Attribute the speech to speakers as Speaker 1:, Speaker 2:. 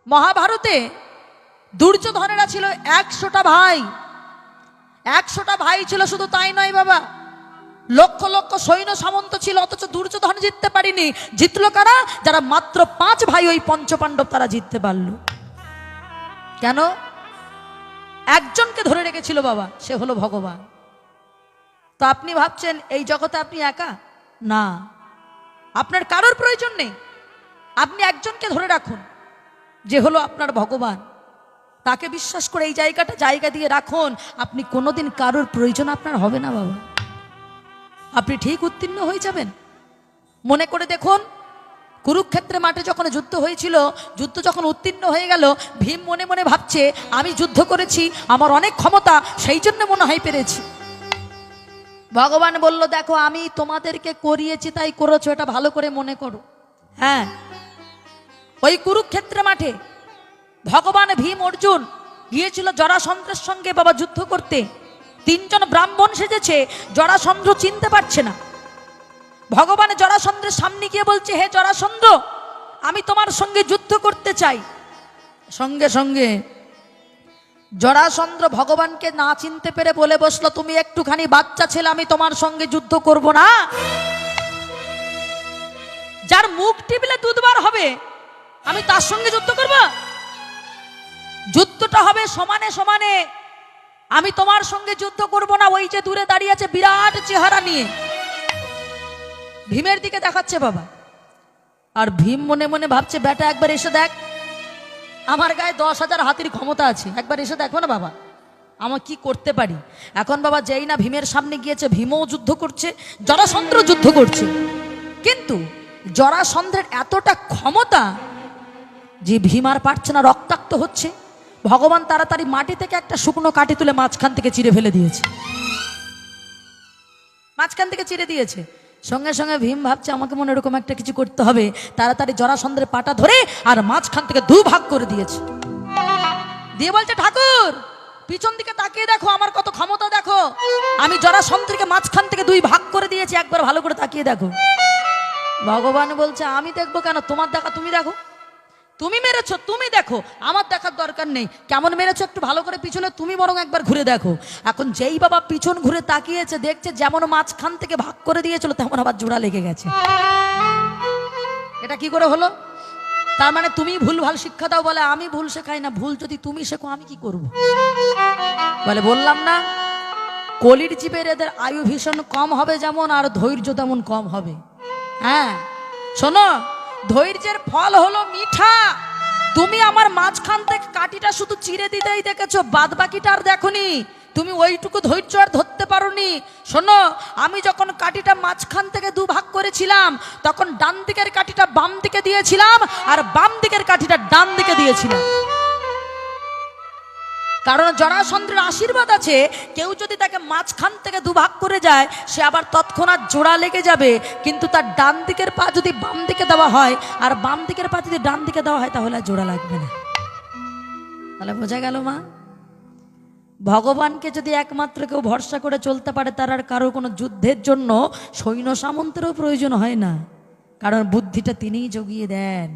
Speaker 1: মহাভারতে দুর্যোধনেরা ছিল 100টা ভাই। 100টা ভাই ছিল, শুধু তাই নয় বাবা, লক্ষ লক্ষ সৈন্য সামন্ত ছিল, অথচ দুর্যোধন জিততে পারিনি। জিতলো কারা? যারা মাত্র 5 ভাই, ওই পঞ্চপাণ্ডব, তারা জিততে পারল। কেন? একজনকে ধরে রেখেছিল বাবা, সে হলো ভগবান। তো আপনি ভাবছেন এই জগতে আপনি একা? না, আপনার কারোর প্রয়োজন নেই। আপনি একজনকে ধরে রাখুন, যে হলো আপনার ভগবান। তাকে বিশ্বাস করে এই জায়গা দিয়ে রাখুন, আপনি কোনোদিন কারোর প্রয়োজন আপনার হবে না বাবা। আপনি ঠিক উত্তীর্ণ হয়ে যাবেন। মনে করে দেখুন, কুরুক্ষেত্রের মাঠে যখন যুদ্ধ হয়েছিল, যুদ্ধ যখন উত্তীর্ণ হয়ে গেল, ভীম মনে মনে ভাবছে আমি যুদ্ধ করেছি, আমার অনেক ক্ষমতা, সেই জন্য মনে হয় পেরেছি। ভগবান বলল, দেখো আমি তোমাদেরকে করিয়েছি তাই করেছো, এটা ভালো করে মনে করো। হ্যাঁ, ওই কুরুক্ষেত্রের মাঠে ভগবান ভীম অর্জুন গিয়েছিল জরাসন্ধের সঙ্গে বাবা যুদ্ধ করতে। 3 জন ব্রাহ্মণ সেজেছে, জরাসন্ধ চিনতে পারছে না। ভগবান জরাসন্ধের সামনে গিয়ে বলছে, হে জরাসন্ধ, আমি তোমার সঙ্গে যুদ্ধ করতে চাই। সঙ্গে সঙ্গে জরাসন্ধ ভগবানকে না চিনতে পেরে বলে বসলো, তুমি একটুখানি বাচ্চা ছেলে, আমি তোমার সঙ্গে যুদ্ধ করব না। যার মুখ টিপলে দুধবার হবে, আমি তার সঙ্গে যুদ্ধ করব? যুদ্ধটা হবে সমানে সমানে, আমি তোমার সঙ্গে যুদ্ধ করব না। ওই যে দূরে দাঁড়িয়ে আছে বিরাট চেহারা নিয়ে, ভীমের দিকে দেখাচ্ছে বাবা। আর ভীম মনে মনে ভাবছে, বেটা একবার এসে দেখ, আমার গায়ে 10,000 হাতির ক্ষমতা আছে, একবার এসে দেখো না বাবা আমার কি করতে পারি। এখন বাবা যেই না ভীমের সামনে গিয়েছে, ভীমও যুদ্ধ করছে, জরাসন্ধ যুদ্ধ করছে। কিন্তু জরাসন্ধের এতটা ক্ষমতা যে ভীম আর পারছে না, রক্তাক্ত হচ্ছে। ভগবান তাড়াতাড়ি মাটি থেকে একটা শুকনো কাঠি তুলে মাঝখান থেকে চিরে ফেলে দিয়েছে। মাঝখান থেকে চিরে দিয়েছে। সঙ্গে সঙ্গে ভীম ভাবছে আমাকে মনে এরকম একটা কিছু করতে হবে। তাড়াতাড়ি জরাসন্ধের পাটা ধরে আর মাঝখান থেকে 2 ভাগ করে দিয়েছে। দিয়ে বলছে, ঠাকুর পিছন দিকে তাকিয়ে দেখো, আমার কত ক্ষমতা দেখো। আমি জরাসন্ধকে মাঝখান থেকে 2 ভাগ করে দিয়েছি, একবার ভালো করে তাকিয়ে দেখো। ভগবান বলছে, আমি দেখবো কেন? তোমার দেখা তুমি দেখো। তুমি মেরেছো, তুমি দেখো, আমার দেখার দরকার নেই। কেমন মেরেছো একটু ভালো করে পিছনে তুমি বরং একবার ঘুরে দেখো। এখন যেই বাবা পিছন ঘুরে তাকিয়েছে, দেখছে যেমন মাঝখান থেকে ভাগ করে দিয়েছিল, তেমন আবার জোড়া লেগে গেছে। এটা কি করে হলো? তার মানে তুমি ভুল ভাল শিক্ষা দাও। বলে, আমি ভুল শেখাই না, ভুল যদি তুমি শেখো আমি কি করব? বলে, বললাম না কলির জীবের এদের আয়ু ভীষণ কম হবে যেমন, আর ধৈর্য তেমন কম হবে। হ্যাঁ শোনো, ধৈর্যের ফল হলো মিঠা। তুমি আমার মাঝখান থেকে কাঠিটা শুধু চিরে দিতেই দেখেছো, বাদ বাকিটা আর দেখোনি। তুমি ওইটুকু ধৈর্য আর ধরতে পারোনি। শোনো, আমি যখন কাঠিটা মাঝখান থেকে 2 ভাগ করেছিলাম, তখন ডান দিকের কাঠিটা বাম দিকে দিয়েছিলাম, আর বাম দিকের কাঠিটা ডান দিকে দিয়েছিলাম। কারণ জরাসন্ধের আশীর্বাদ আছে, কেউ যদি তাকে মাঝখান থেকে 2 ভাগ করে যায়, সে আবার তৎক্ষণাৎ জোড়া লেগে যাবে। কিন্তু তার ডান দিকের পা যদি বাম দিকে দেওয়া হয়, আর বাম দিকের পা যদি ডান দিকে দেওয়া হয়, তাহলে আর জোড়া লাগবে না। তাহলে বোঝা গেল মা, ভগবানকে যদি একমাত্র কেউ ভরসা করে চলতে পারে, তার আর কারো কোনো যুদ্ধের জন্য সৈন্য সামন্তেরও প্রয়োজন হয় না। কারণ বুদ্ধিটা তিনিই জগিয়ে দেন।